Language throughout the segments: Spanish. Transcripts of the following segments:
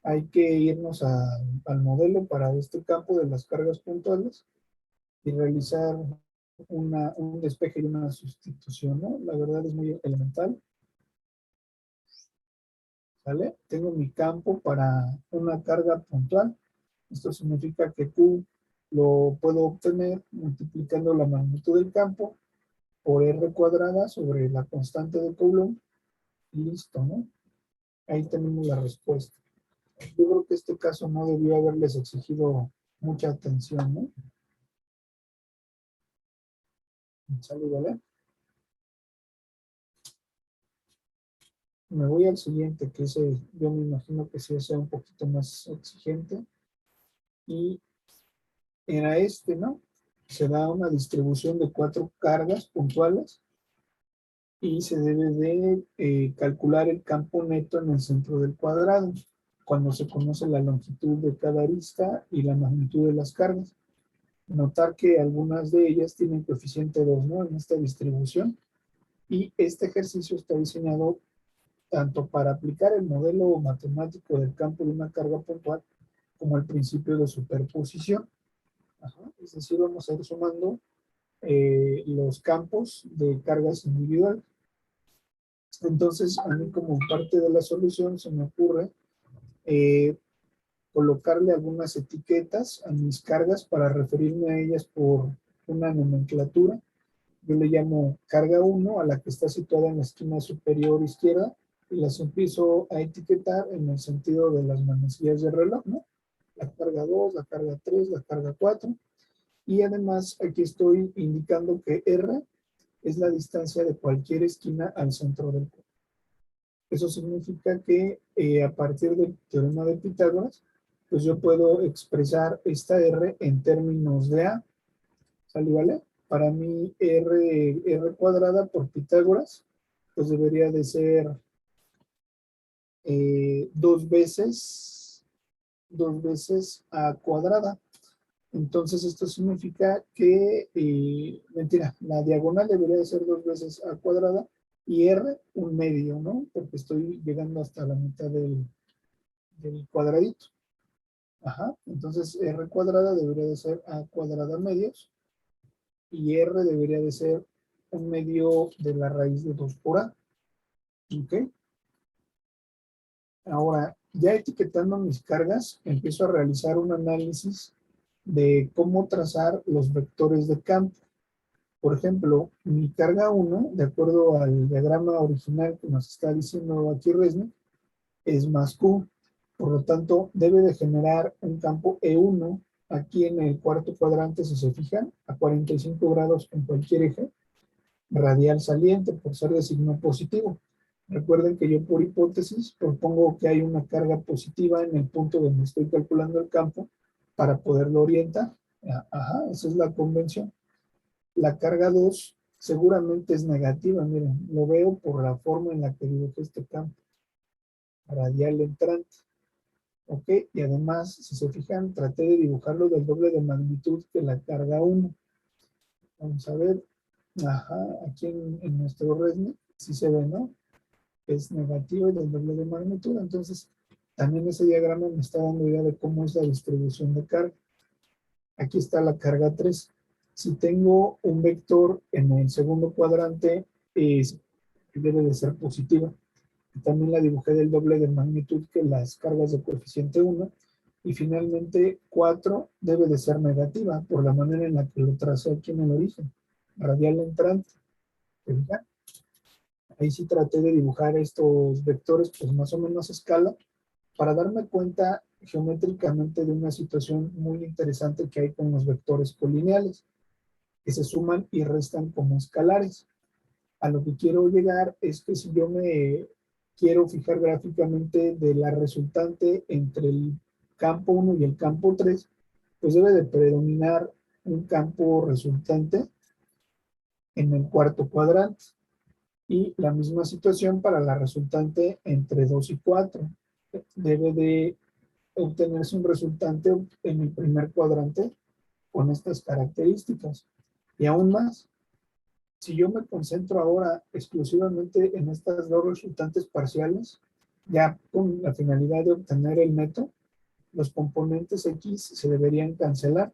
hay que irnos al modelo para este campo de las cargas puntuales y realizar un despeje y una sustitución, ¿no? La verdad es muy elemental. ¿Vale? Tengo mi campo para una carga puntual. Esto significa que Q lo puedo obtener multiplicando la magnitud del campo por R cuadrada sobre la constante de Coulomb y listo, ¿no? Ahí tenemos la respuesta. Yo creo que este caso no debió haberles exigido mucha atención, ¿no? ¿Sale, vale? Me voy al siguiente, que ese yo me imagino que sí sea un poquito más exigente. Y era este, ¿no? Se da una distribución de 4 cargas puntuales y se debe de calcular el campo neto en el centro del cuadrado, cuando se conoce la longitud de cada arista y la magnitud de las cargas. Notar que algunas de ellas tienen coeficiente 2, ¿no? En esta distribución. Y este ejercicio está diseñado tanto para aplicar el modelo matemático del campo de una carga puntual como el principio de superposición. Ajá. Es decir, vamos a ir sumando los campos de cargas individuales. Entonces, a mí como parte de la solución se me ocurre eh, colocarle algunas etiquetas a mis cargas para referirme a ellas por una nomenclatura. Yo le llamo carga 1 a la que está situada en la esquina superior izquierda y las empiezo a etiquetar en el sentido de las manecillas del reloj, ¿no? La carga 2, la carga 3, la carga 4. Y además aquí estoy indicando que R es la distancia de cualquier esquina al centro del cubo. Eso significa que a partir del teorema de Pitágoras, pues yo puedo expresar esta R en términos de A. ¿Sale, vale? Para mí R cuadrada por Pitágoras, pues debería de ser dos veces A cuadrada. Entonces esto significa que, mentira, la diagonal debería de ser dos veces A cuadrada y R un medio, ¿no? Porque estoy llegando hasta la mitad del cuadradito. Ajá, entonces R cuadrada debería de ser A cuadrada medios y R debería de ser un medio de la raíz de 2 por A. ¿Ok? Ahora, ya etiquetando mis cargas, empiezo a realizar un análisis de cómo trazar los vectores de campo. Por ejemplo, mi carga 1, de acuerdo al diagrama original que nos está diciendo aquí Resnick, es más Q. Por lo tanto, debe de generar un campo E1 aquí en el cuarto cuadrante, si se fijan, a 45 grados en cualquier eje, radial saliente, por ser de signo positivo. Recuerden que yo por hipótesis propongo que hay una carga positiva en el punto donde estoy calculando el campo para poderlo orientar. Ajá, esa es la convención. La carga 2 seguramente es negativa, miren, lo veo por la forma en la que dibujé este campo. Radial entrante. ¿Ok? Y además, si se fijan, traté de dibujarlo del doble de magnitud que la carga 1. Vamos a ver. Ajá, aquí en nuestro Resnick sí se ve, ¿no? Es negativo y del doble de magnitud. Entonces, también ese diagrama me está dando idea de cómo es la distribución de carga. Aquí está la carga 3. Si tengo un vector en el segundo cuadrante, debe de ser positiva. También la dibujé del doble de magnitud que las cargas de coeficiente 1. Y finalmente 4 debe de ser negativa por la manera en la que lo tracé aquí en el origen. Radial entrante. ¿Verdad? Ahí sí traté de dibujar estos vectores pues más o menos a escala para darme cuenta geométricamente de una situación muy interesante que hay con los vectores colineales, que se suman y restan como escalares. A lo que quiero llegar es que si yo me quiero fijar gráficamente de la resultante entre el campo 1 y el campo 3, pues debe de predominar un campo resultante en el cuarto cuadrante. Y la misma situación para la resultante entre 2 y 4. Debe de obtenerse un resultante en el primer cuadrante con estas características. Y aún más, si yo me concentro ahora exclusivamente en estas dos resultantes parciales, Ya con la finalidad de obtener el neto, los componentes X se deberían cancelar,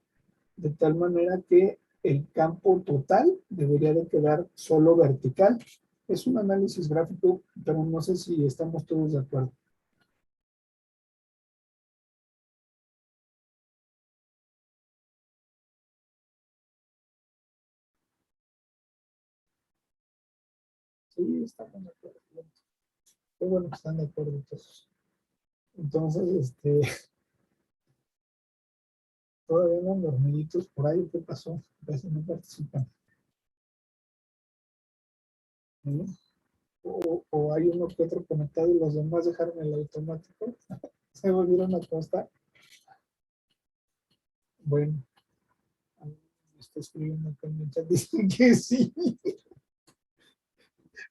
de tal manera que el campo total debería de quedar solo vertical. Es un análisis gráfico, pero no sé si estamos todos de acuerdo. Sí, estamos de acuerdo. Qué bueno que están de acuerdo todos. Entonces, todavía andan dormiditos por ahí. ¿Qué pasó? A veces no participan. ¿Sí? O hay uno que otro conectado y los demás dejaron el automático. Se volvieron a acostar. Bueno, me está escribiendo acá en el chat. Dicen que sí.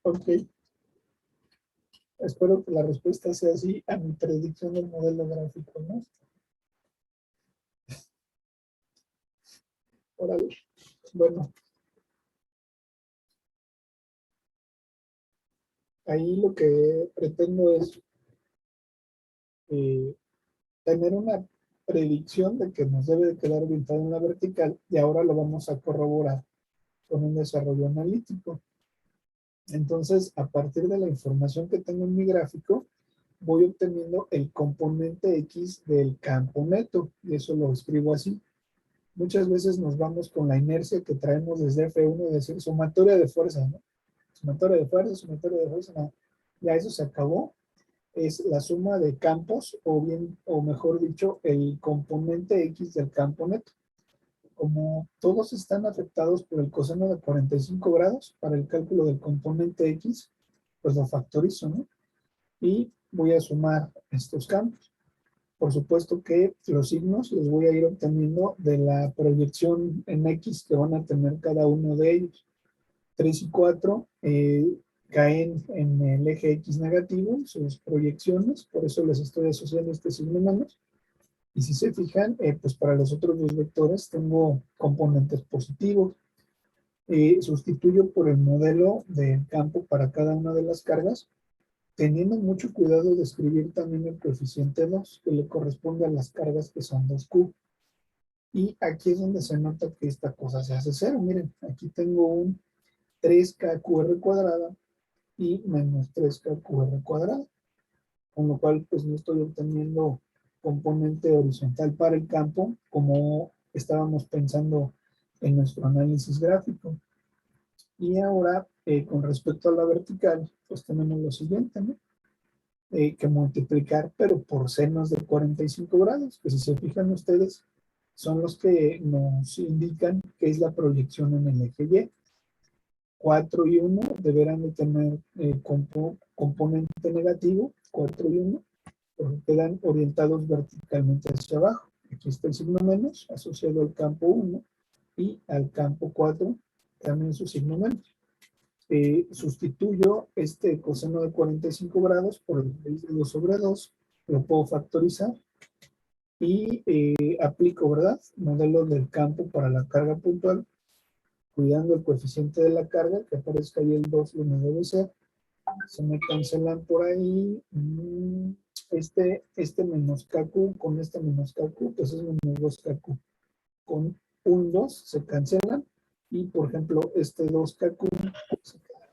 Ok. Espero que la respuesta sea así a mi predicción del modelo gráfico, ¿no? Órale. Bueno, ahí lo que pretendo es eh, tener una predicción de que nos debe de quedar orientado en la vertical y ahora lo vamos a corroborar con un desarrollo analítico. Entonces, a partir de la información que tengo en mi gráfico, voy obteniendo el componente X del campo neto y eso lo escribo así. Muchas veces nos vamos con la inercia que traemos desde F1 de decir sumatoria de fuerza, ¿no? Sumatoria de fuerza, no. Ya eso se acabó. Es la suma de campos o bien, o mejor dicho, el componente X del campo neto. Como todos están afectados por el coseno de 45 grados para el cálculo del componente X, pues lo factorizo, ¿no? Y voy a sumar estos campos. Por supuesto que los signos los voy a ir obteniendo de la proyección en X que van a tener cada uno de ellos. 3 y 4 caen en el eje X negativo, sus proyecciones, por eso les estoy asociando este signo menos. Y si se fijan, pues para los otros dos vectores tengo componentes positivos. Sustituyo por el modelo del campo para cada una de las cargas, teniendo mucho cuidado de escribir también el coeficiente 2, que le corresponde a las cargas que son 2Q. Y aquí es donde se nota que esta cosa se hace cero. Miren, aquí tengo un 3KQR cuadrada y menos 3KQR cuadrada, con lo cual pues no estoy obteniendo componente horizontal para el campo como estábamos pensando en nuestro análisis gráfico. Y ahora, con respecto a la vertical, pues tenemos lo siguiente, ¿no? Que multiplicar, pero por senos de 45 grados, que si se fijan ustedes, son los que nos indican que es la proyección en el eje Y. 4 y 1 deberán de tener componente negativo, 4 y 1, porque quedan orientados verticalmente hacia abajo. Aquí está el signo menos asociado al campo 1 y al campo 4 también su signo menos. Sustituyo este coseno de 45 grados por el raíz de 2 sobre 2, lo puedo factorizar y aplico, ¿verdad? Modelo del campo para la carga puntual, cuidando el coeficiente de la carga, que aparezca ahí el 2, lo no debe ser. Se me cancelan por ahí este menos KQ con este menos KQ, pues es menos 2KQ. Con un 2 se cancelan y, por ejemplo, este 2KQ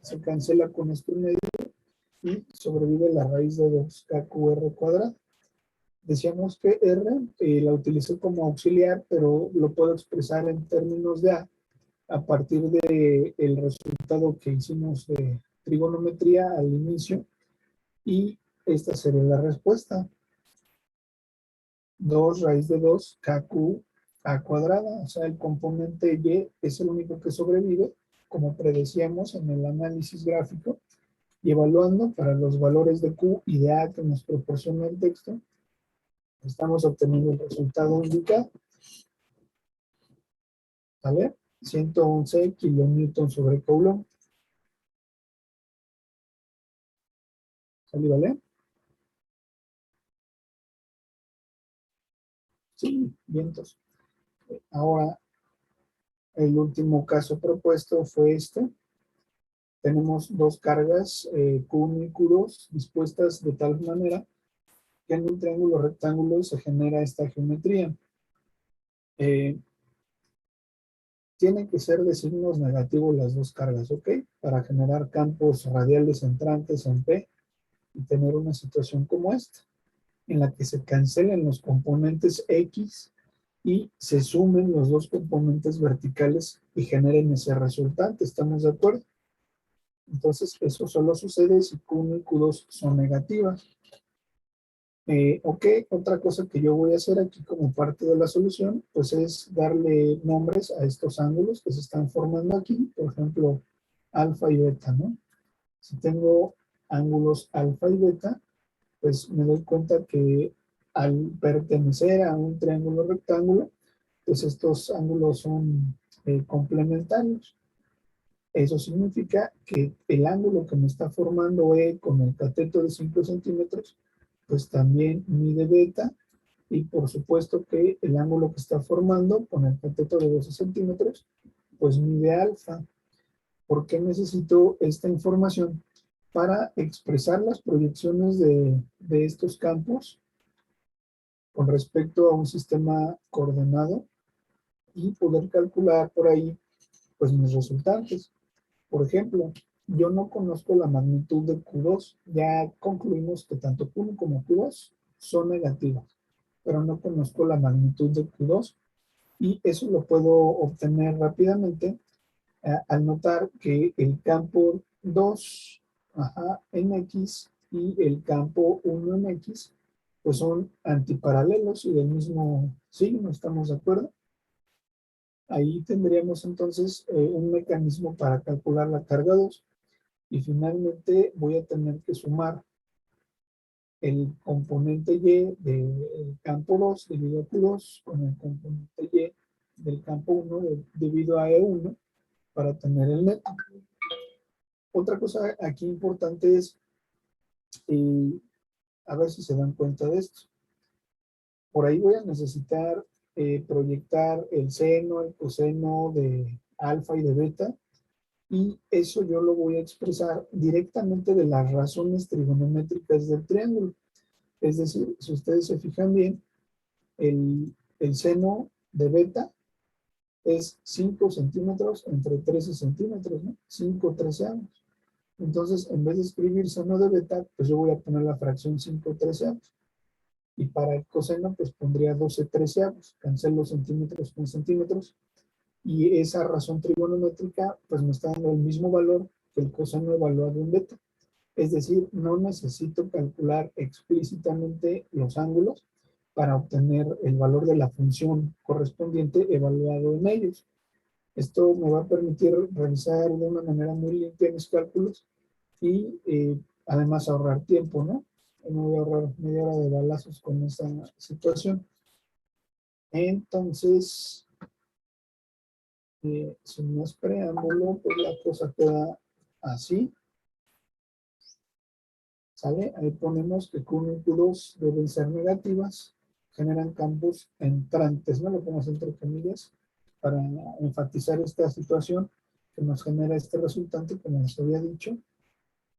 se cancela con este medio y sobrevive la raíz de 2KQR cuadrado. Decíamos que R la utilicé como auxiliar, pero lo puedo expresar en términos de a partir del resultado que hicimos de trigonometría al inicio, y esta sería la respuesta. 2 raíz de 2 KQ a cuadrada, o sea, el componente Y es el único que sobrevive, como predecíamos en el análisis gráfico, y evaluando para los valores de Q y de A que nos proporciona el texto, estamos obteniendo el resultado indicado, ¿vale? 111 kilonewton sobre coulomb. ¿Sale, vale? Sí, vientos. Ahora, el último caso propuesto fue este. tenemos dos cargas, Q1 y Q2, dispuestas de tal manera que en un triángulo rectángulo se genera esta geometría. Tienen que ser de signos negativos las dos cargas, ¿ok? Para generar campos radiales entrantes en P y tener una situación como esta, en la que se cancelen los componentes X y se sumen los dos componentes verticales y generen ese resultante. ¿Estamos de acuerdo? Entonces, eso solo sucede si Q1 y Q2 son negativas. Ok, otra cosa que yo voy a hacer aquí como parte de la solución, pues es darle nombres a estos ángulos que se están formando aquí, por ejemplo, alfa y beta, ¿no? Si tengo ángulos alfa y beta, pues me doy cuenta que al pertenecer a un triángulo rectángulo, pues estos ángulos son complementarios. Eso significa que el ángulo que me está formando E con el cateto de 5 centímetros, pues también mide beta, y por supuesto que el ángulo que está formando con el cateto de 12 centímetros, pues mide alfa. ¿Por qué necesito esta información? Para expresar las proyecciones de estos campos con respecto a un sistema coordenado y poder calcular por ahí pues mis resultantes. Por ejemplo, yo no conozco la magnitud de Q2. Ya concluimos que tanto Q1 como Q2 son negativas, pero no conozco la magnitud de Q2 y eso lo puedo obtener rápidamente al notar que el campo 2 en X y el campo 1 en X pues son antiparalelos y del mismo signo, ¿estamos de acuerdo? Ahí tendríamos entonces un mecanismo para calcular la carga 2 y finalmente voy a tener que sumar el componente Y del campo 2 debido a Q2 con el componente Y del campo 1 debido a E1 para tener el neto. Otra cosa aquí importante es, a ver si se dan cuenta de esto. Por ahí voy a necesitar proyectar el seno, el coseno de alfa y de beta, y eso yo lo voy a expresar directamente de las razones trigonométricas del triángulo. Es decir, si ustedes se fijan bien, el seno de beta es 5 centímetros entre 13 centímetros, ¿no? 5 treceavos. Entonces, en vez de escribir seno de beta, pues yo voy a poner la fracción 5 treceavos. Y para el coseno, pues pondría 12 treceavos. Cancelo centímetros con centímetros. Y esa razón trigonométrica, pues me está dando el mismo valor que el coseno evaluado en beta. Es decir, no necesito calcular explícitamente los ángulos para obtener el valor de la función correspondiente evaluado en ellos. Esto me va a permitir realizar de una manera muy limpia mis cálculos y además ahorrar tiempo, ¿no? No voy a ahorrar media hora de balazos con esta situación. Entonces, sin más preámbulo, pues la cosa queda así. ¿Sale? Ahí ponemos que Q1 y Q2 deben ser negativas, generan campos entrantes, ¿no? Lo ponemos entre comillas para enfatizar esta situación que nos genera este resultante, como les había dicho.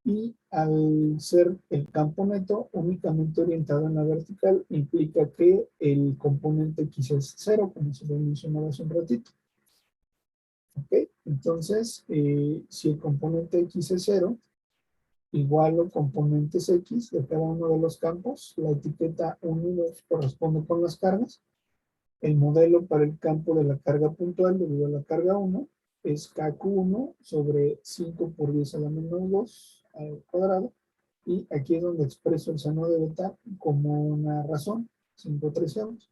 Y al ser el campo neto únicamente orientado en la vertical, implica que el componente X es 0, como se lo mencionaba hace un ratito. ¿Ok? Entonces, si el componente X es 0, igual los componentes X de cada uno de los campos, la etiqueta 1 y 2 corresponde con las cargas. El modelo para el campo de la carga puntual debido a la carga 1 es KQ1 sobre 5 por 10 a la menos 2 al cuadrado. Y aquí es donde expreso el seno de beta como una razón, 5 treceavos.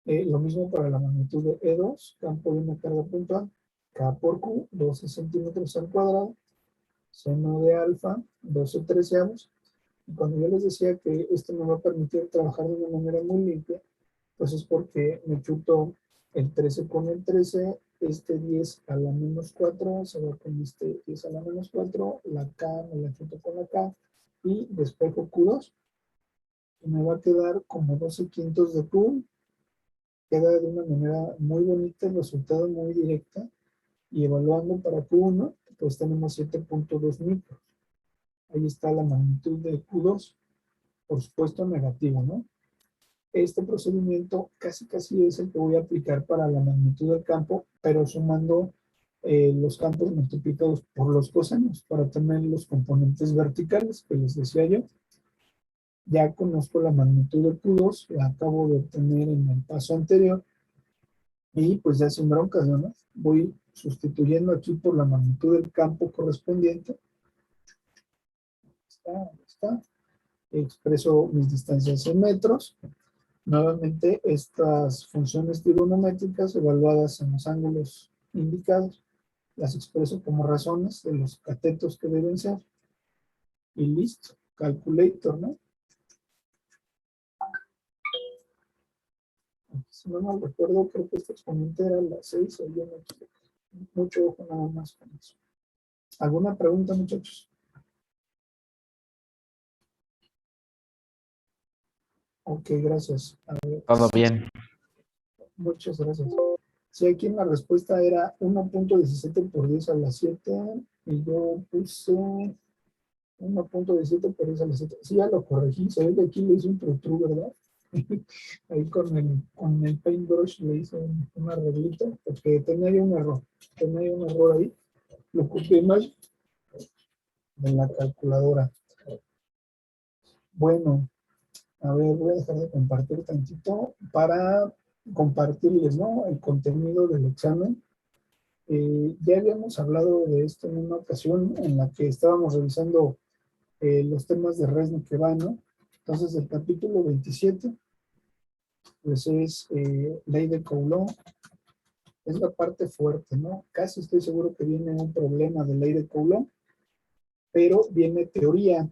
Lo mismo para la magnitud de E2, campo de una carga puntual, K por Q, 12 centímetros al cuadrado, seno de alfa, 12 treceavos. Y cuando yo les decía que esto me va a permitir trabajar de una manera muy limpia, pues es porque me chuto el 13 con el 13, este 10 a la menos 4, se va con este 10 a la menos 4, la K me la chuto con la K, y despejo Q2, y me va a quedar como 12 quintos de Q. Queda de una manera muy bonita, el resultado muy directa, y evaluando para Q1, pues tenemos 7.2 micros. Ahí está la magnitud de Q2, por supuesto negativo, ¿no? Este procedimiento casi es el que voy a aplicar para la magnitud del campo, pero sumando los campos multiplicados por los cosenos para tener los componentes verticales que les decía yo. Ya conozco la magnitud de Q2, la acabo de obtener en el paso anterior y pues ya sin broncas, ¿no? Voy sustituyendo aquí por la magnitud del campo correspondiente. Está. Expreso mis distancias en metros. Nuevamente, estas funciones trigonométricas evaluadas en los ángulos indicados, las expreso como razones de los catetos que deben ser. Y listo, calculator, ¿no? Si no mal recuerdo, creo que este exponente era las 6 o yo no sé. Mucho ojo nada más con eso. ¿Alguna pregunta, muchachos? Ok, gracias. A ver, Todo bien. muchas gracias. Sí, aquí en la respuesta era 1.17 por 10 a la 7 y yo puse 1.17 por 10 a la 7. Sí, ya lo corregí. Se ve que aquí le hice un true, ¿verdad? Ahí con el paintbrush le hice un arreglito porque tenía yo un error. Tenía un error ahí. Lo copié mal de la calculadora. Bueno, a ver, voy a dejar de compartir tantito para compartirles, ¿no? El contenido del examen. Ya habíamos hablado de esto en una ocasión en la que estábamos revisando los temas de Resnick que van, ¿no? Entonces, el capítulo 27, pues es ley de Coulomb, es la parte fuerte, ¿no? Casi estoy seguro que viene un problema de ley de Coulomb, pero viene teoría,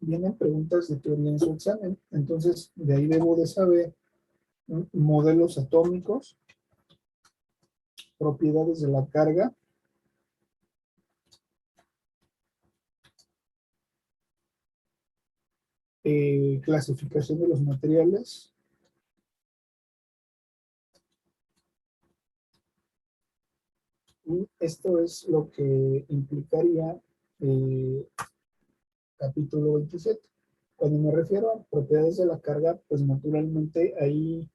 vienen preguntas de teoría en su examen. Entonces, de ahí debo de saber modelos atómicos, propiedades de la carga, clasificación de los materiales, y esto es lo que implicaría capítulo 27. Cuando me refiero a propiedades de la carga, pues naturalmente ahí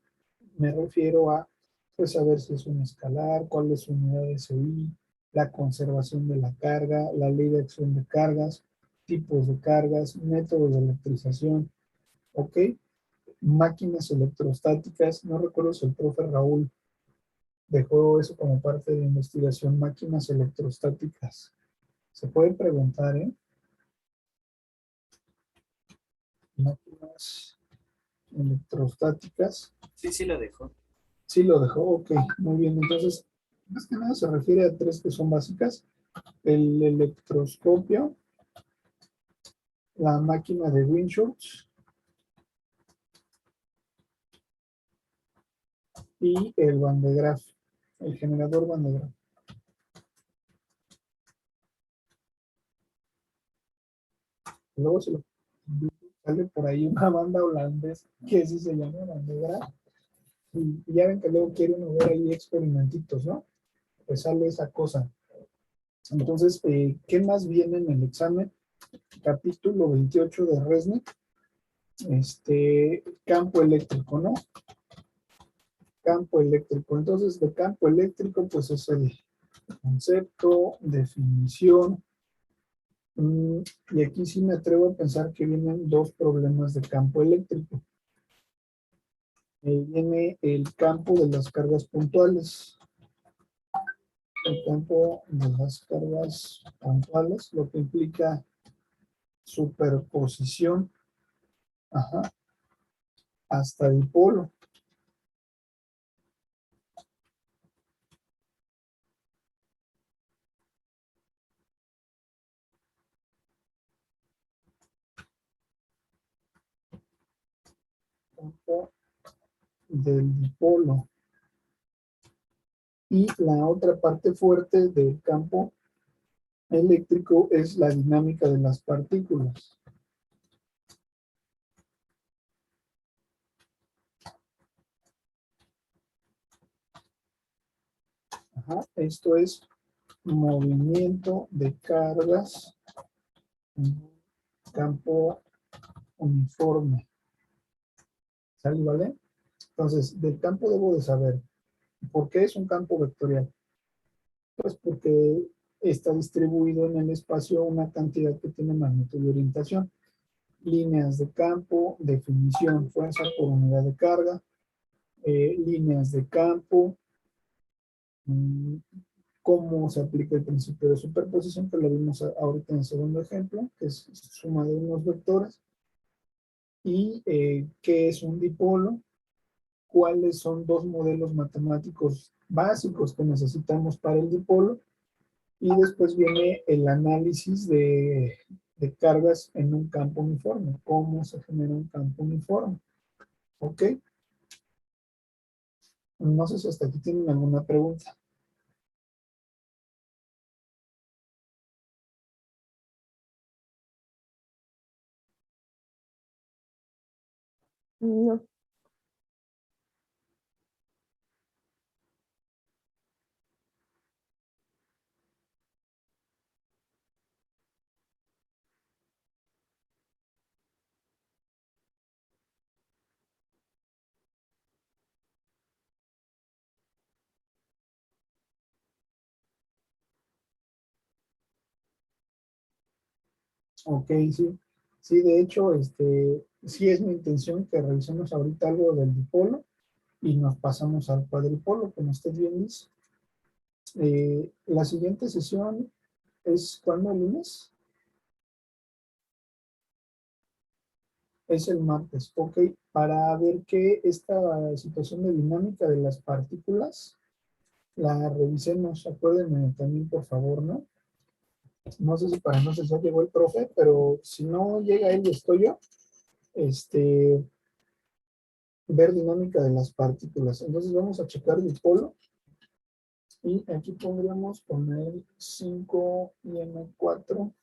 me refiero a pues saber si es un escalar, cuál es su unidad de SI, la conservación de la carga, la ley de acción de cargas, tipos de cargas, métodos de electrización, ¿ok? Máquinas electrostáticas, no recuerdo si el profe Raúl dejó eso como parte de investigación, máquinas electrostáticas. Se puede preguntar, ¿eh? Máquinas electrostáticas. Sí, sí lo dejó. Sí lo dejó, ok, muy bien. Entonces, más que nada se refiere a tres que son básicas. El electroscopio, la máquina de Winchurch y el Van de Graaff, el generador Van de Graaff. Luego se lo sale por ahí una banda holandesa que sí se llama Van de Graaff. Y ya ven que luego quieren ver ahí experimentitos, ¿no? Pues sale esa cosa. Entonces, ¿qué más viene en el examen? Capítulo 28 de Resnick, campo eléctrico, ¿no? Campo eléctrico. Entonces, de campo eléctrico, pues es el concepto, definición. Y aquí sí me atrevo a pensar que vienen dos problemas de campo eléctrico. Viene el campo de las cargas puntuales. El campo de las cargas puntuales, lo que implica superposición, ajá, hasta dipolo. Campo del dipolo. Y la otra parte fuerte del campo eléctrico es la dinámica de las partículas. Ajá, esto es movimiento de cargas en un campo uniforme. ¿Sale, vale? Entonces, del campo debo de saber por qué es un campo vectorial. Pues porque está distribuido en el espacio una cantidad que tiene magnitud y orientación. Líneas de campo, definición, fuerza por unidad de carga, líneas de campo, mm, cómo se aplica el principio de superposición, que lo vimos ahorita en el segundo ejemplo, que es suma de unos vectores, y qué es un dipolo, cuáles son dos modelos matemáticos básicos que necesitamos para el dipolo, y después viene el análisis de cargas en un campo uniforme, cómo se genera un campo uniforme. ¿Ok? No sé si hasta aquí tienen alguna pregunta. No. Ok, sí. Sí, de hecho, sí es mi intención que revisemos ahorita algo del dipolo y nos pasamos al cuadripolo, como usted bien dice. La siguiente sesión es ¿cuándo? ¿El lunes? Es el martes, ok, para ver que esta situación de dinámica de las partículas la revisemos. Acuérdenme también, por favor, ¿no? No sé si para entonces ya llegó el profe, pero si no llega él y estoy yo, este, ver dinámica de las partículas. Entonces vamos a checar dipolo y aquí pondríamos poner 5 y M4.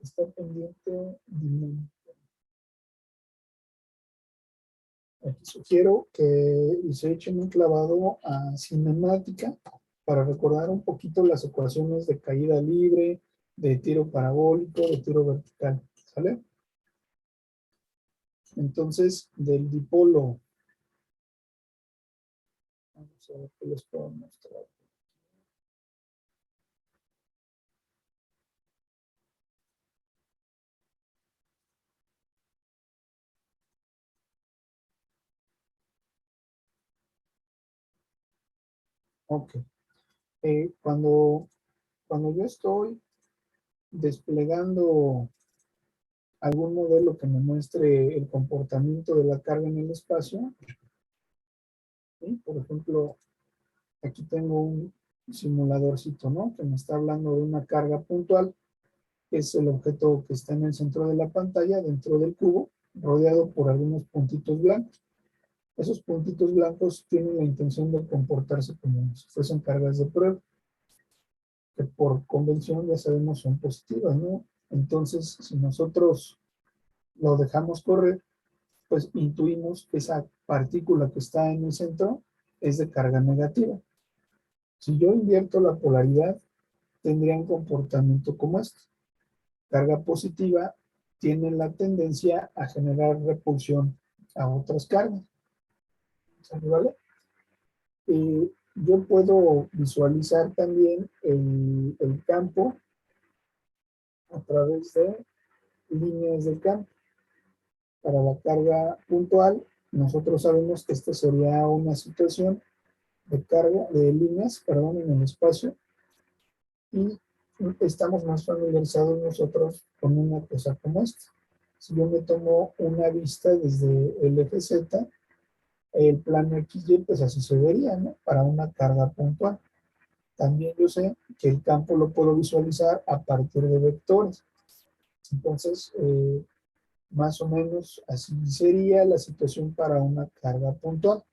Está pendiente dinámica. Aquí sugiero que se echen un clavado a cinemática para recordar un poquito las ecuaciones de caída libre, de tiro parabólico, de tiro vertical. ¿Sale? Entonces, del dipolo, vamos a ver qué les puedo mostrar. Ok. Cuando yo estoy desplegando algún modelo que me muestre el comportamiento de la carga en el espacio, ¿sí? Por ejemplo, aquí tengo un simuladorcito, ¿no? Que me está hablando de una carga puntual, que es el objeto que está en el centro de la pantalla, dentro del cubo, rodeado por algunos puntitos blancos. Esos puntitos blancos tienen la intención de comportarse como si fuesen cargas de prueba, que por convención ya sabemos son positivas, ¿no? Entonces, si nosotros lo dejamos correr, pues intuimos que esa partícula que está en el centro es de carga negativa. Si yo invierto la polaridad, tendría un comportamiento como este. Carga positiva tiene la tendencia a generar repulsión a otras cargas. ¿Vale? Yo puedo visualizar también el campo a través de líneas de campo. Para la carga puntual, nosotros sabemos que esta sería una situación de carga, de líneas, perdón, en el espacio, y estamos más familiarizados nosotros con una cosa como esta. Si yo me tomo una vista desde el eje Z, el plano XY, pues así se vería, ¿no? Para una carga puntual. También yo sé que el campo lo puedo visualizar a partir de vectores. Entonces, más o menos así sería la situación para una carga puntual.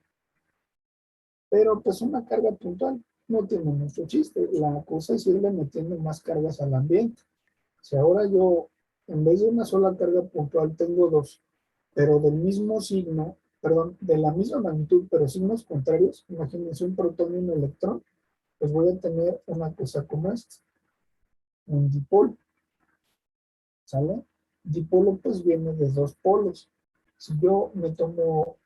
Pero pues una carga puntual no tiene mucho chiste. La cosa es irle metiendo más cargas al ambiente. Si ahora yo, en vez de una sola carga puntual, tengo dos, pero del mismo signo, perdón, de la misma magnitud, pero signos contrarios, imagínense un protón y un electrón, pues voy a tener una cosa como esta, un dipolo, ¿sale? Dipolo pues viene de dos polos. Si yo me tomo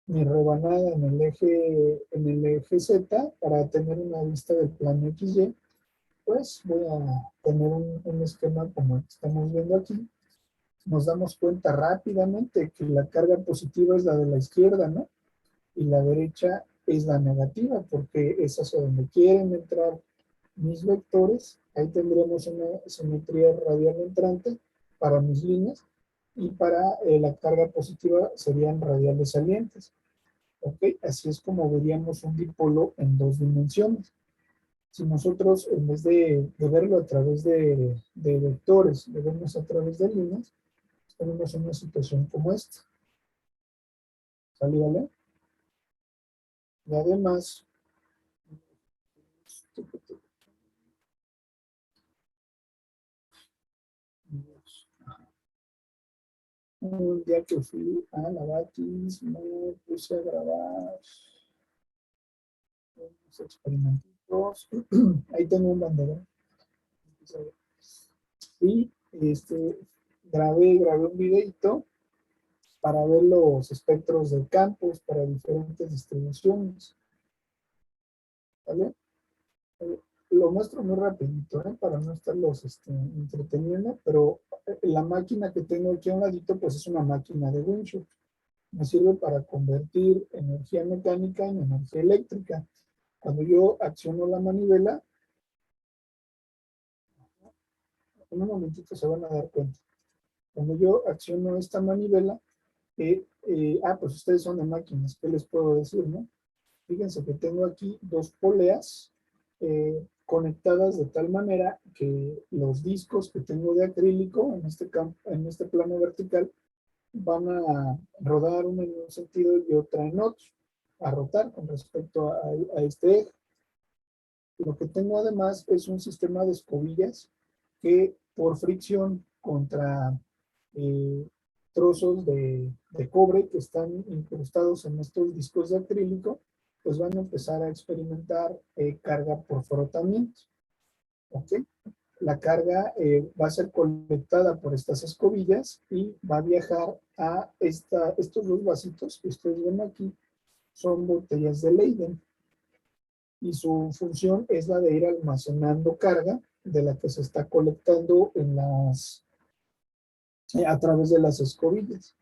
mi rebanada en el eje Z para tener una vista del plano XY, pues voy a tener un esquema como el que estamos viendo aquí. Nos damos cuenta rápidamente que la carga positiva es la de la izquierda, ¿no? Y la derecha es la negativa, porque es hacia donde quieren entrar mis vectores. Ahí tendremos una simetría radial entrante para mis líneas, y para la carga positiva serían radiales salientes. ¿Ok? Así es como veríamos un dipolo en dos dimensiones. Si nosotros, en vez de verlo a través de vectores, lo vemos a través de líneas, tenemos una situación como esta. ¿Sale, vale? Y además, un día que fui a la Batis, me puse a grabar unos experimentos. Ahí tengo un banderón. Y grabé un videito para ver los espectros de campos para diferentes distribuciones. ¿Vale? Lo muestro muy rapidito, para no estarlos entreteniendo, pero la máquina que tengo aquí a un ladito, pues es una máquina de Windsurf. Me sirve para convertir energía mecánica en energía eléctrica. Cuando yo acciono la manivela, en un momentito se van a dar cuenta. Cuando yo acciono esta manivela, pues ustedes son de máquinas, ¿qué les puedo decir, no? Fíjense que tengo aquí dos poleas conectadas de tal manera que los discos que tengo de acrílico en este plano vertical van a rodar una en un sentido y otra en otro, a rotar con respecto a este eje. Lo que tengo además es un sistema de escobillas que por fricción contra eh, trozos de cobre que están incrustados en estos discos de acrílico, pues van a empezar a experimentar carga por frotamiento. ¿Ok? La carga va a ser colectada por estas escobillas y va a viajar a estos dos vasitos que ustedes ven aquí, son botellas de Leyden, y su función es la de ir almacenando carga de la que se está colectando a través de las escobillas.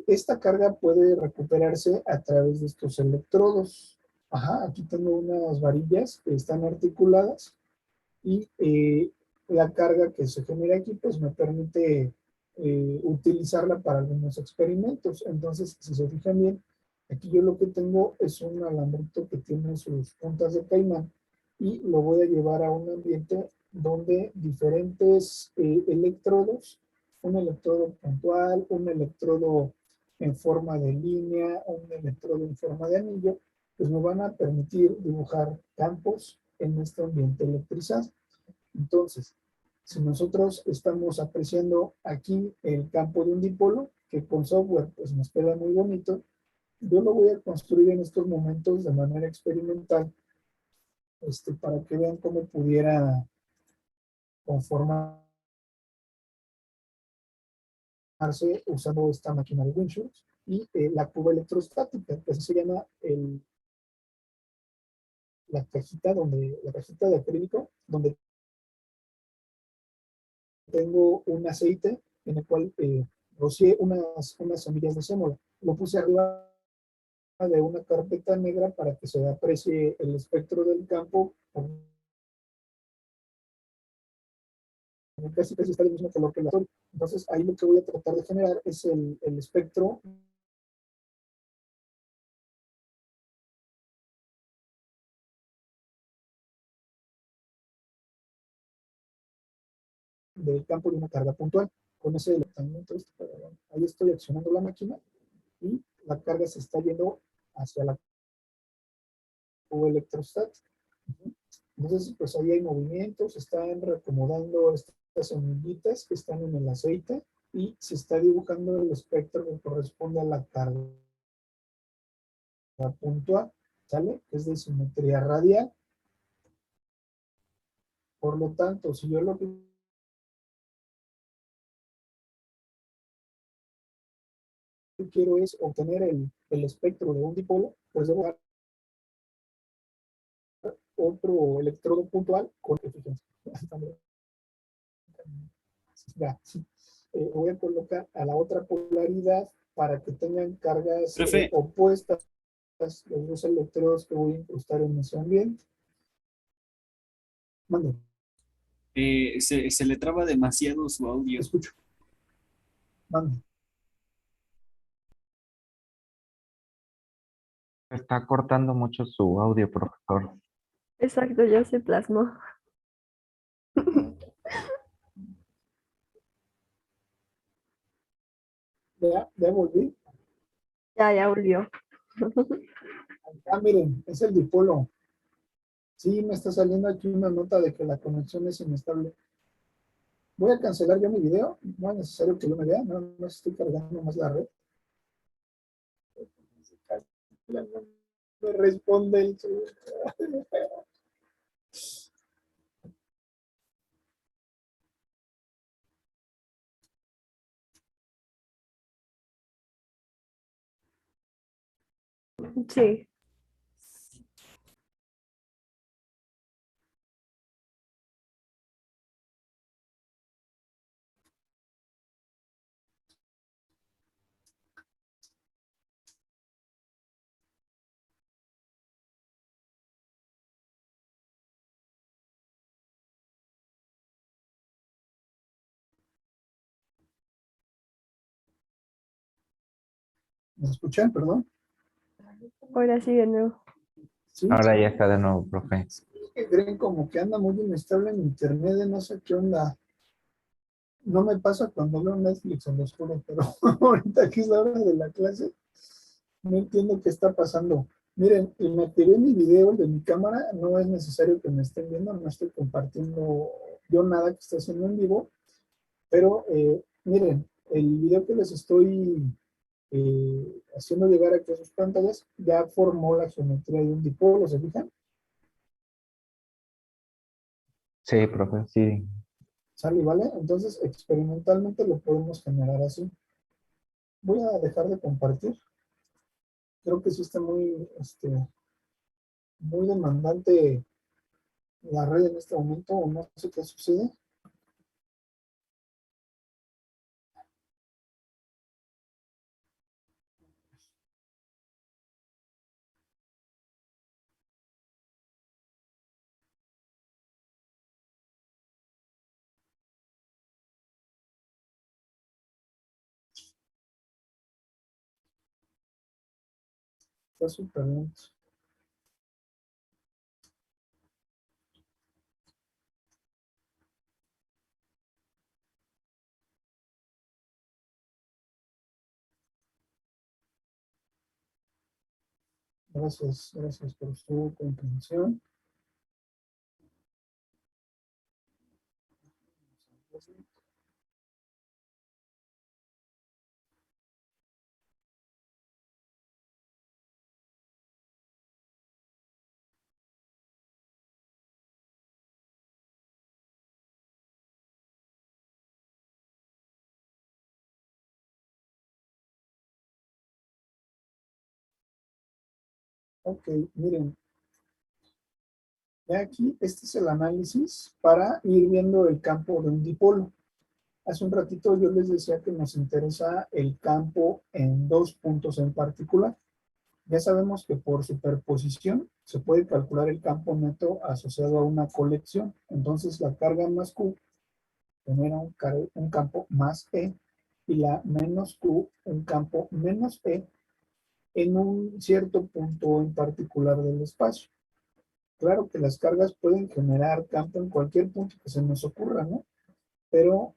Esta carga puede recuperarse a través de estos electrodos. Ajá, aquí tengo unas varillas que están articuladas y la carga que se genera aquí pues me permite utilizarla para algunos experimentos. Entonces, si se fijan bien, aquí yo lo que tengo es un alambrito que tiene sus puntas de caimán, y lo voy a llevar a un ambiente donde diferentes electrodos, un electrodo puntual, un electrodo en forma de línea, un electrodo en forma de anillo, pues me van a permitir dibujar campos en este ambiente electrizado. Entonces, si nosotros estamos apreciando aquí el campo de un dipolo, que con software pues nos queda muy bonito, yo lo voy a construir en estos momentos de manera experimental, para que vean cómo pudiera conformarse usando esta máquina de Windsurf y la cuba electrostática, que así se llama la cajita de acrílico, donde tengo un aceite en el cual rocié unas semillas de sémola. Lo puse arriba de una carpeta negra para que se aprecie el espectro del campo, casi está del mismo color que el azul. Entonces ahí lo que voy a tratar de generar es el espectro del campo de una carga puntual. Con ese delatamiento, ahí estoy accionando la máquina y la carga se está yendo hacia la cuba electrostática. Entonces, pues ahí hay movimientos, se están reacomodando estas semillitas que están en el aceite y se está dibujando el espectro que corresponde a la carga puntual. ¿sale? Es de simetría radial. Por lo tanto, si yo lo que quiero es obtener el espectro de un dipolo, pues debo dar otro electrodo puntual con eficiencia. Ya, sí. Voy a colocar a la otra polaridad para que tengan cargas Profe, opuestas los dos electrodos que voy a incrustar en ese ambiente. Mande, se le traba demasiado su audio. escucho, mande. Está cortando mucho su audio, profesor. Exacto, ya se plasmó. Ya volví. Ya volvió. Ah, miren, es el dipolo. Sí, me está saliendo aquí una nota de que la conexión es inestable. Voy a cancelar yo mi video. No es necesario que yo me vea, no estoy cargando más la red. No me responde el... Sí. ¿Me escuchan? Perdón. Ahora sí de nuevo. Sí, Ahora ya está de nuevo, profe. que creen como que anda muy inestable en internet, no sé qué onda. No me pasa cuando veo Netflix, en lo oscuro, pero ahorita que es la hora de la clase, no entiendo qué está pasando. Miren, inactivé mi video de mi cámara, no es necesario que me estén viendo, no estoy compartiendo yo nada que esté haciendo en vivo, pero miren, el video que les estoy haciendo llegar aquí a sus pantallas ya formó la geometría de un dipolo, ¿se fijan? Sí, profe, sí. ¿Sale? ¿Vale? Entonces, experimentalmente lo podemos generar así. Voy a dejar de compartir. Creo que sí está muy demandante la red en este momento, o no sé qué sucede. Está súper lento. Gracias por su comprensión. Ok, miren, ya aquí este es el análisis para ir viendo el campo de un dipolo. Hace un ratito yo les decía que nos interesa el campo en dos puntos en particular. Ya sabemos que por superposición se puede calcular el campo neto asociado a una colección. Entonces la carga más Q genera un campo más E y la menos Q un campo menos E en un cierto punto en particular del espacio. Claro que las cargas pueden generar campo en cualquier punto que se nos ocurra, ¿no? Pero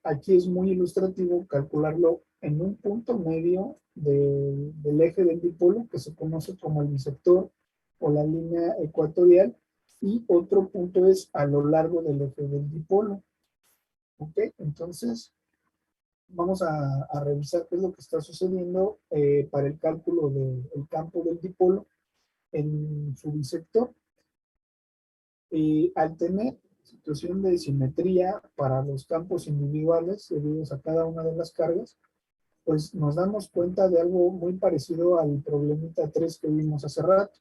aquí es muy ilustrativo calcularlo en un punto medio del eje del dipolo, que se conoce como el bisector o la línea ecuatorial, y otro punto es a lo largo del eje del dipolo. ¿Ok? Entonces, vamos a revisar qué es lo que está sucediendo para el cálculo del campo del dipolo. en su bisector. Al tener situación de simetría para los campos individuales debidos a cada una de las cargas, pues nos damos cuenta de algo muy parecido al problemita 3 que vimos hace rato,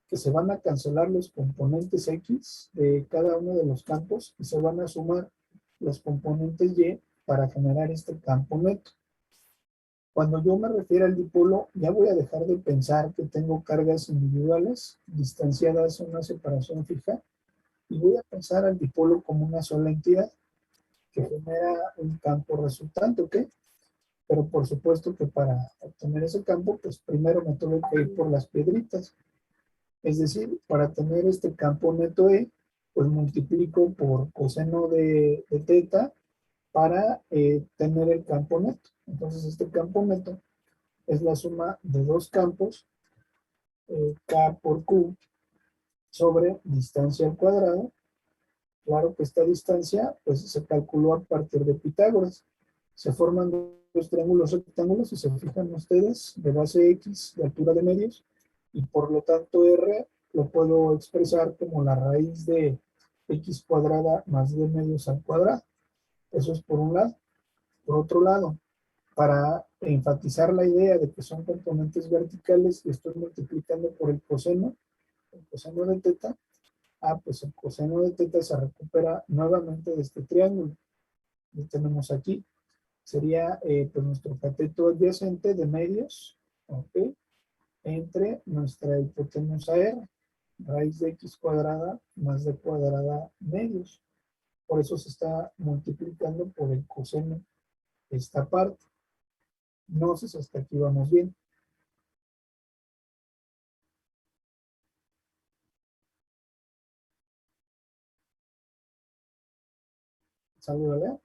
que se van a cancelar los componentes X de cada uno de los campos y se van a sumar los componentes Y para generar este campo neto. Cuando yo me refiero al dipolo, ya voy a dejar de pensar que tengo cargas individuales distanciadas en una separación fija y voy a pensar al dipolo como una sola entidad que genera un campo resultante, ¿ok? Pero por supuesto que para obtener ese campo, pues primero me tuve que ir por las piedritas. Es decir, para tener este campo neto E, pues multiplico por coseno de teta para tener el campo neto. Entonces este campo neto es la suma de dos campos, K por Q, sobre distancia al cuadrado. Claro que esta distancia pues se calculó a partir de Pitágoras. Se forman dos triángulos rectángulos y se fijan ustedes de base X de altura de medios y por lo tanto R lo puedo expresar como la raíz de X cuadrada más D medios al cuadrado. Eso es por un lado. Por otro lado, para enfatizar la idea de que son componentes verticales y estoy multiplicando por el coseno de teta, pues el coseno de teta se recupera nuevamente de este triángulo. Lo tenemos aquí. Sería pues nuestro cateto adyacente de medios, ¿ok? Entre nuestra hipotenusa R, raíz de X cuadrada más D cuadrada medios. Por eso se está multiplicando por el coseno de esta parte. No sé si hasta aquí vamos bien. ¿Salgo de ver?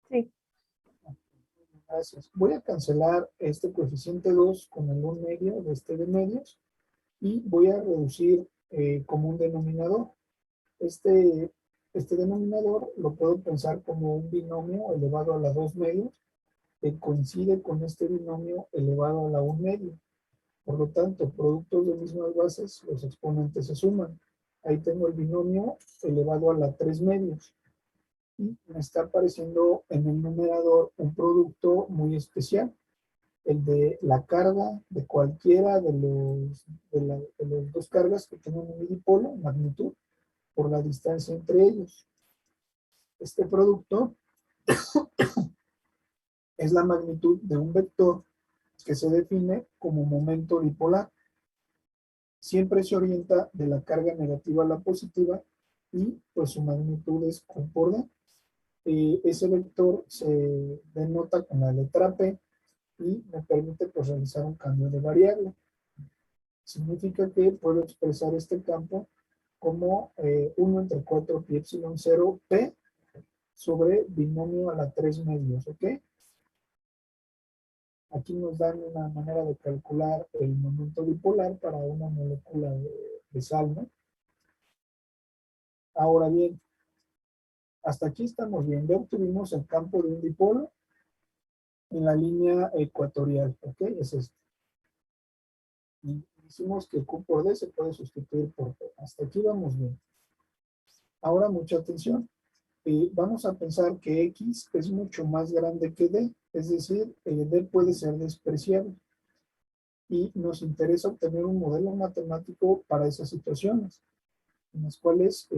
Sí. Gracias. Voy a cancelar este coeficiente 2 con el 1 medio de este de medios y voy a reducir como un denominador. Este denominador lo puedo pensar como un binomio elevado a la 2 medios que coincide con este binomio elevado a la 1 medio. Por lo tanto, productos de mismas bases, los exponentes se suman. Ahí tengo el binomio elevado a la 3 medios. Y me está apareciendo en el numerador un producto muy especial, el de la carga de cualquiera de los dos cargas que tengan un dipolo, magnitud, por la distancia entre ellos. Este producto es la magnitud de un vector que se define como momento dipolar. Siempre se orienta de la carga negativa a la positiva y pues su magnitud es Q por D. Ese vector se denota con la letra P y me permite pues realizar un cambio de variable. Significa que puedo expresar este campo como 1 entre 4 pi epsilon 0 P sobre binomio a la 3 medios, ¿ok? Aquí nos dan una manera de calcular el momento dipolar para una molécula de sal, ¿no? Ahora bien, hasta aquí estamos bien. Ya obtuvimos el campo de un dipolo en la línea ecuatorial, ¿ok? Es este. Y decimos que Q por D se puede sustituir por P. Hasta aquí vamos bien. Ahora mucha atención. Vamos a pensar que X es mucho más grande que D, es decir, D puede ser despreciable. Y nos interesa obtener un modelo matemático para esas situaciones, en las cuales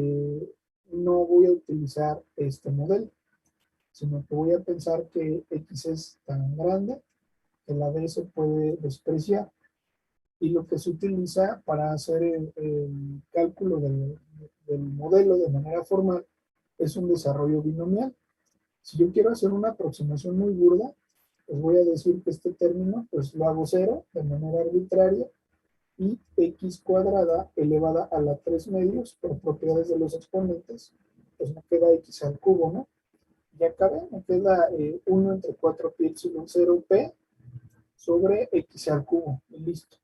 no voy a utilizar este modelo, sino que voy a pensar que X es tan grande que la D se puede despreciar. Y lo que se utiliza para hacer el cálculo del modelo de manera formal es un desarrollo binomial. Si yo quiero hacer una aproximación muy burda, pues voy a decir que este término pues lo hago cero de manera arbitraria y X cuadrada elevada a la 3 medios por propiedades de los exponentes, pues me queda X al cubo, ¿no? Ya acabé, me queda 1 entre 4 pi epsilon 0 P sobre X al cubo y listo.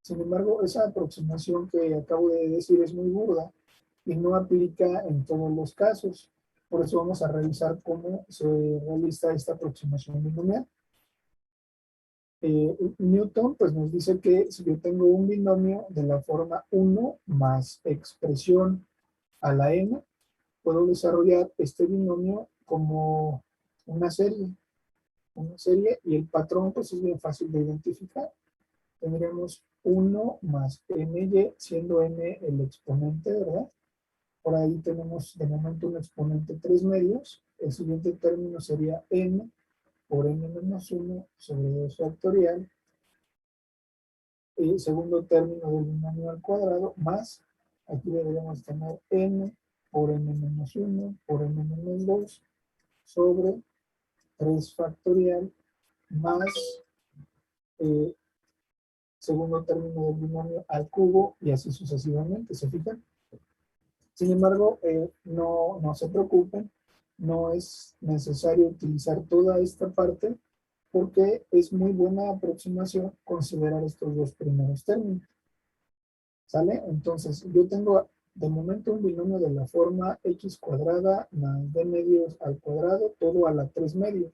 Sin embargo, esa aproximación que acabo de decir es muy burda y no aplica en todos los casos. Por eso vamos a revisar cómo se realiza esta aproximación binomial. Newton pues nos dice que si yo tengo un binomio de la forma 1 más expresión a la n, puedo desarrollar este binomio como una serie y el patrón pues es bien fácil de identificar. Tendríamos 1 más ny, siendo n el exponente, ¿verdad? Por ahí tenemos de momento un exponente 3 medios. El siguiente término sería n por n menos 1 sobre 2 factorial. El segundo término del binomio al cuadrado más, aquí deberíamos tener n por n menos 1 por n menos 2 sobre 3 factorial más segundo término del binomio al cubo y así sucesivamente, ¿se fijan? Sin embargo, no se preocupen, no es necesario utilizar toda esta parte porque es muy buena aproximación considerar estos dos primeros términos. ¿Sale? Entonces, yo tengo de momento un binomio de la forma x cuadrada más b medios al cuadrado, todo a la 3 medios.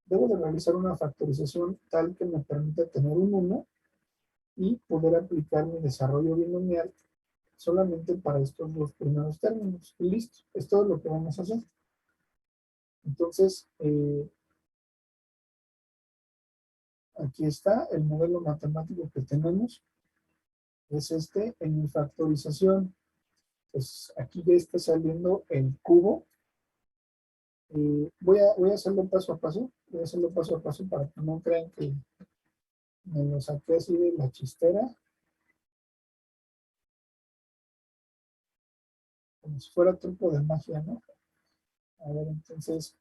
Debo de realizar una factorización tal que me permita tener un 1 y poder aplicar mi desarrollo binomial solamente para estos dos primeros términos. Y listo, es todo lo que vamos a hacer. Entonces, aquí está el modelo matemático que tenemos. Es este en mi factorización. Pues aquí ya está saliendo el cubo. Voy a hacerlo paso a paso. Voy a hacerlo paso a paso para que no crean que me lo saqué así de la chistera. Como si fuera truco de magia, ¿no? A ver, entonces,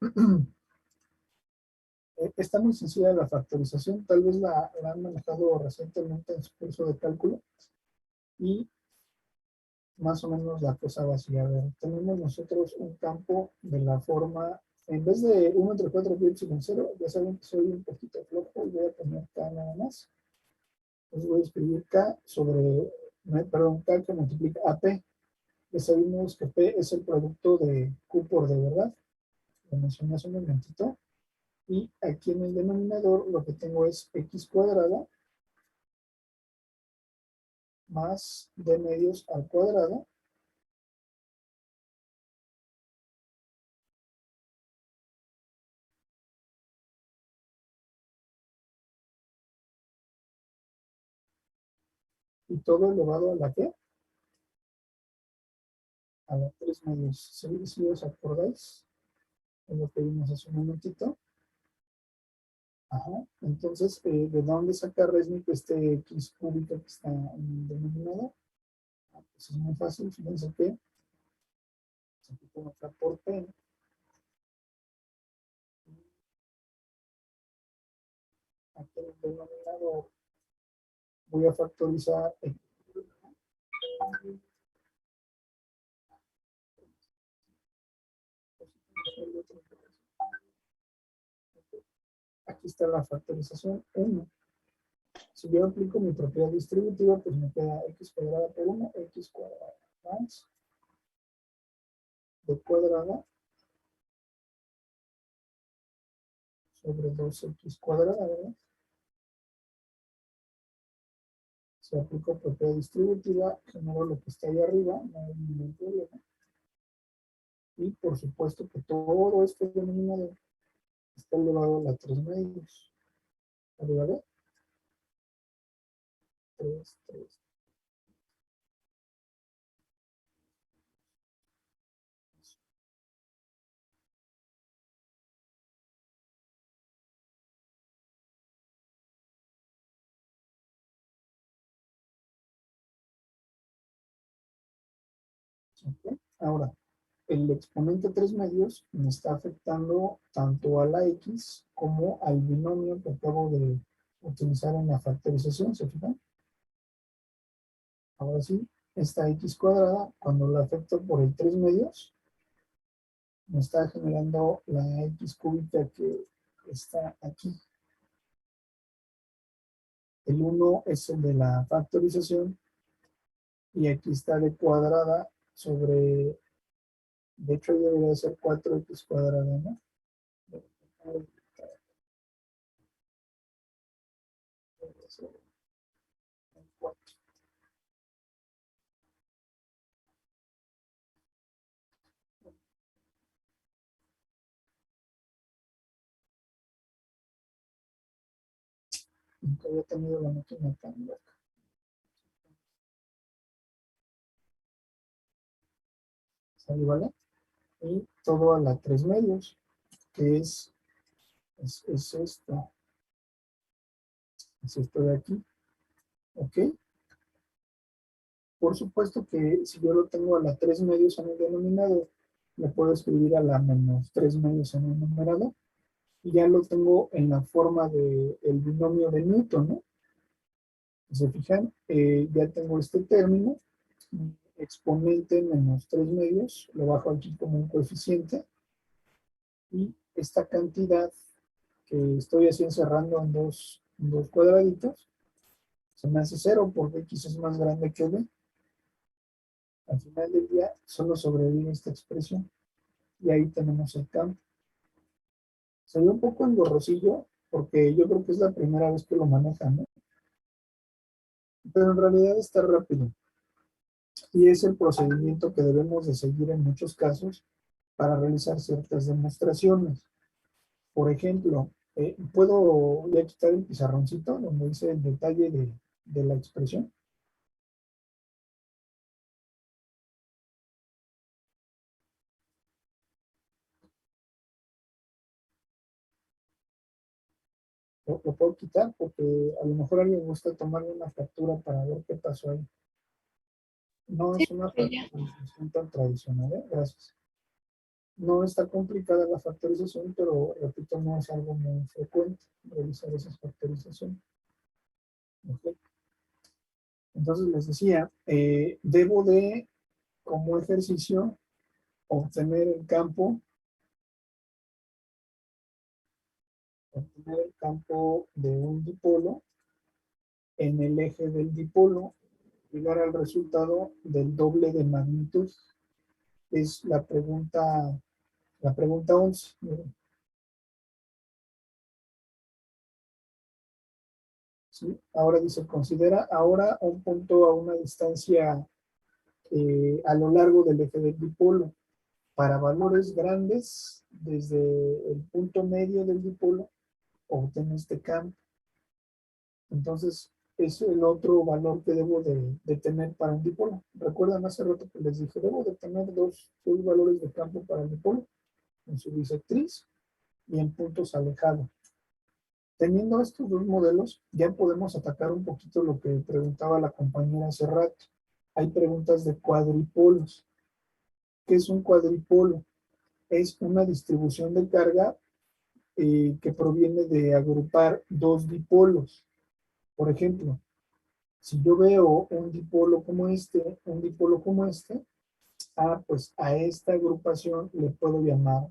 está muy sencilla la factorización. Tal vez la han manejado recientemente en su curso de cálculo. Y más o menos la cosa va así. A ver, tenemos nosotros un campo de la forma, en vez de 1 entre 4 pi epsilon 0, ya saben que soy un poquito flojo y voy a poner k nada más. Entonces voy a escribir k sobre, perdón, k que multiplica a p. Ya sabemos que p es el producto de q por d, ¿verdad? Lo mencioné hace un momentito. Y aquí en el denominador lo que tengo es x cuadrada más d medios al cuadrado y todo elevado a la ¿qué? A la 3 medios. Si os acordáis, es lo que vimos hace un momentito. Ajá. Entonces, ¿de dónde saca Resnick este x cúbica que está en el denominador? Pues es muy fácil, fíjense que se aplica acá por p. Aquí en el denominador voy a factorizar aquí está la factorización 1. Si yo aplico mi propiedad distributiva, pues me queda x cuadrada por 1, x cuadrada más b cuadrada sobre 2x cuadrada, ¿verdad? Si aplico propiedad distributiva, genero lo que está ahí arriba, no hay ningún problema. Y por supuesto que todo este denominador está elevado a la 3 medios. ¿Vale? 3, 3. ¿Okay? Ahora, el exponente 3 medios me está afectando tanto a la x como al binomio que acabo de utilizar en la factorización, ¿se fijan? Ahora sí, esta x cuadrada, cuando la afecto por el 3 medios, me está generando la x cúbica que está aquí. El 1 es el de la factorización y aquí está de cuadrada sobre, de hecho debería ser 4x cuadrada, ¿no? hacer en 4. Nunca había tenido la máquina tan loca. ¿Sale, vale? Y todo a la 3 medios, que es esto. Es esto de aquí. ¿Ok? Por supuesto que si yo lo tengo a la 3 medios en el denominador, le puedo escribir a la menos 3 medios en el numerador. Y ya lo tengo en la forma del binomio de Newton, ¿no? ¿Se fijan? Ya tengo este término, exponente menos 3 medios, lo bajo aquí como un coeficiente, y esta cantidad que estoy así encerrando en dos cuadraditos, se me hace 0 porque X es más grande que B. Al final del día solo sobrevive esta expresión, y ahí tenemos el campo. Se ve un poco engorrosillo, porque yo creo que es la primera vez que lo manejan, ¿no? Pero en realidad está rápido. Y es el procedimiento que debemos de seguir en muchos casos para realizar ciertas demostraciones. Por ejemplo, ¿puedo ya quitar el pizarroncito donde dice el detalle de la expresión? Lo puedo quitar porque a lo mejor a alguien gusta tomarle una captura para ver qué pasó ahí. No es una factorización tan tradicional, ¿eh? Gracias. No está complicada la factorización, pero repito, no es algo muy frecuente realizar esas factorizaciones. ¿Okay? Entonces les decía, debo de, como ejercicio, obtener el campo de un dipolo en el eje del dipolo, llegar al resultado del doble de magnitud. Es la pregunta 11. Miren. ¿Sí? Ahora dice, considera ahora un punto a una distancia a lo largo del eje del dipolo. Para valores grandes, desde el punto medio del dipolo, obtengo este campo. Entonces, es el otro valor que debo de tener para un dipolo. ¿Recuerdan hace rato que les dije, debo de tener dos valores de campo para el dipolo? En su bisectriz y en puntos alejados. Teniendo estos dos modelos, ya podemos atacar un poquito lo que preguntaba la compañera hace rato. Hay preguntas de cuadripolos. ¿Qué es un cuadripolo? Es una distribución de carga que proviene de agrupar dos dipolos. Por ejemplo, si yo veo un dipolo como este, pues a esta agrupación le puedo llamar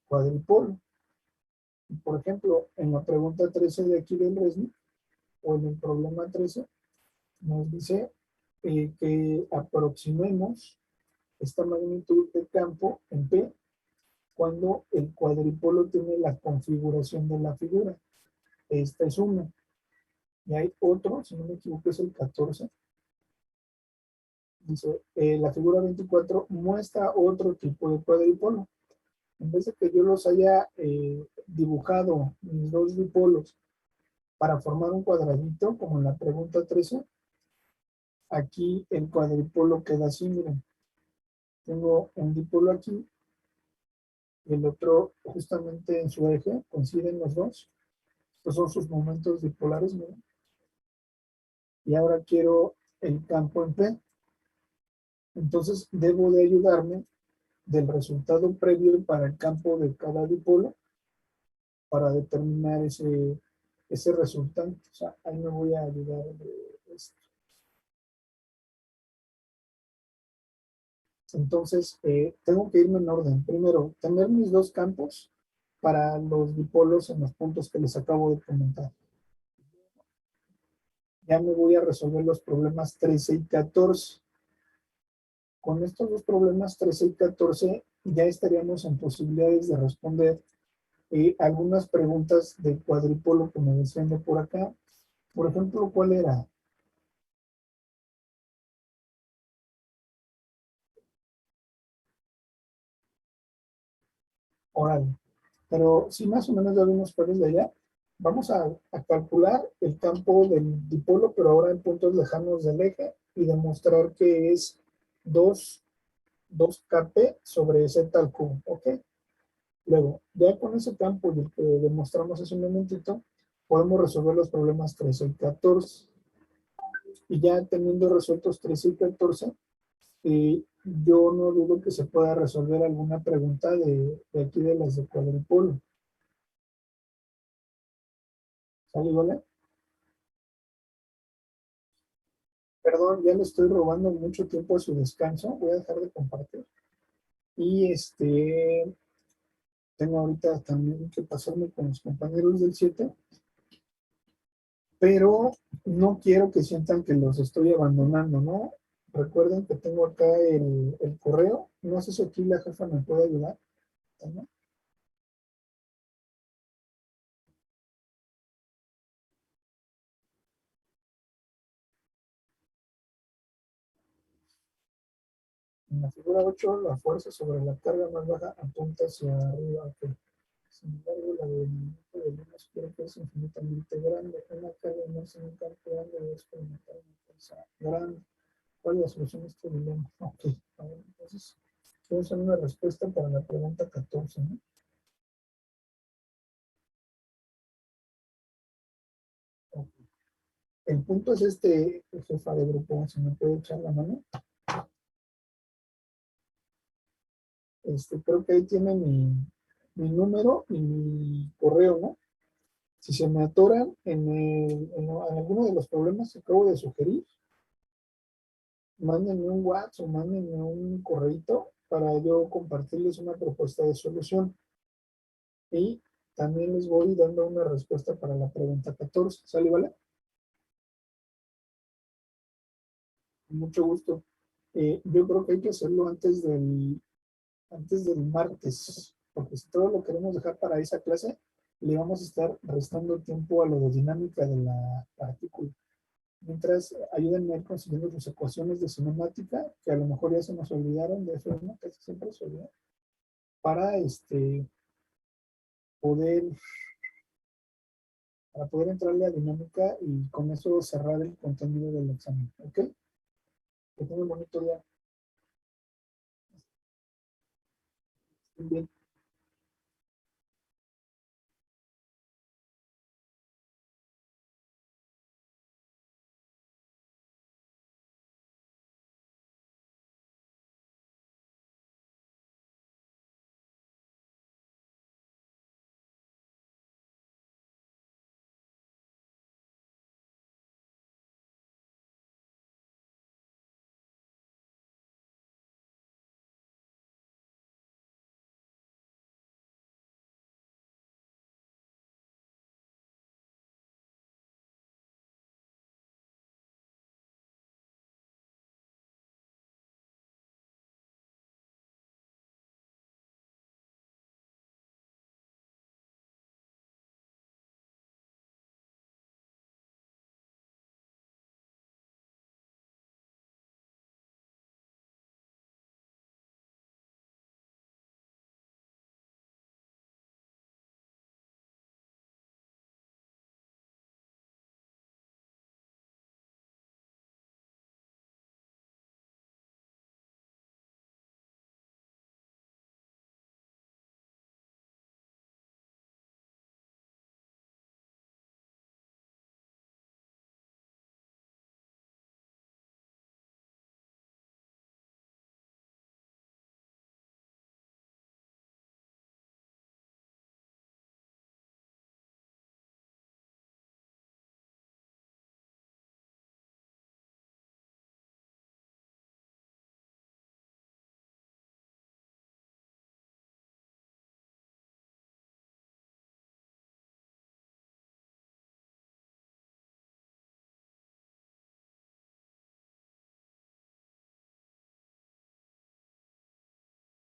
cuadripolo. Por ejemplo, en la pregunta 13 de aquí del RESNI, o en el problema 13, nos dice que aproximemos esta magnitud de campo en P cuando el cuadripolo tiene la configuración de la figura. Esta es uno. Y hay otro, si no me equivoco, es el 14. Dice, la figura 24 muestra otro tipo de cuadripolo. En vez de que yo los haya dibujado, mis dos dipolos, para formar un cuadradito, como en la pregunta 13, aquí el cuadripolo queda así, miren. Tengo un dipolo aquí, y el otro justamente en su eje, coinciden los dos. Estos son sus momentos dipolares, miren. Y ahora quiero el campo en P. Entonces debo de ayudarme del resultado previo para el campo de cada dipolo para determinar ese resultante. O sea, ahí me voy a ayudar de esto. Entonces, tengo que irme en orden. Primero, tener mis dos campos para los dipolos en los puntos que les acabo de comentar. Ya me voy a resolver los problemas 13 y 14. Con estos dos problemas 13 y 14 ya estaríamos en posibilidades de responder algunas preguntas de cuadripolo que me decían de por acá. Por ejemplo, ¿cuál era? Oral. Pero sí, más o menos ya vimos cuál es de allá. Vamos a calcular el campo del dipolo, pero ahora en puntos lejanos del eje y demostrar que es 2Kp sobre Z al cubo, ¿ok? Luego, ya con ese campo y el que demostramos hace un momentito, podemos resolver los problemas 13 y 14. Y ya teniendo resueltos 13 y 14, yo no dudo que se pueda resolver alguna pregunta de aquí de las de cuadripolo. ¿Sale, vale? Perdón, ya le estoy robando mucho tiempo a su descanso. Voy a dejar de compartir. Y tengo ahorita también que pasarme con los compañeros del 7, pero no quiero que sientan que los estoy abandonando, ¿no? Recuerden que tengo acá el correo. No sé si aquí la jefa me puede ayudar, ¿no? En la figura 8, la fuerza sobre la carga más baja apunta hacia arriba. Ok. Sin embargo, la del movimiento de líneas creo que es infinitamente grande. Una carga inmersa en un campo grande debe experimentar una fuerza grande. ¿Cuál es la solución a este dilema? Ok. A ver, entonces, vamos a hacer una respuesta para la pregunta 14, ¿no? Ok. El punto es jefa de grupo, si me puede echar la mano. Creo que ahí tiene mi número y mi correo, ¿no? Si se me atoran en alguno de los problemas que acabo de sugerir, mándenme un WhatsApp o mándenme un correito para yo compartirles una propuesta de solución. Y también les voy dando una respuesta para la pregunta 14. ¿Sale, vale? Con mucho gusto. Yo creo que hay que hacerlo antes del martes, porque si todo lo queremos dejar para esa clase, le vamos a estar restando tiempo a lo de dinámica de la partícula. Mientras, ayúdenme a ir consiguiendo sus ecuaciones de cinemática, que a lo mejor ya se nos olvidaron de F1, casi siempre se olvidan, para poder, para poder entrarle a dinámica y con eso cerrar el contenido del examen. ¿Ok? Que tengan un bonito día. Bien.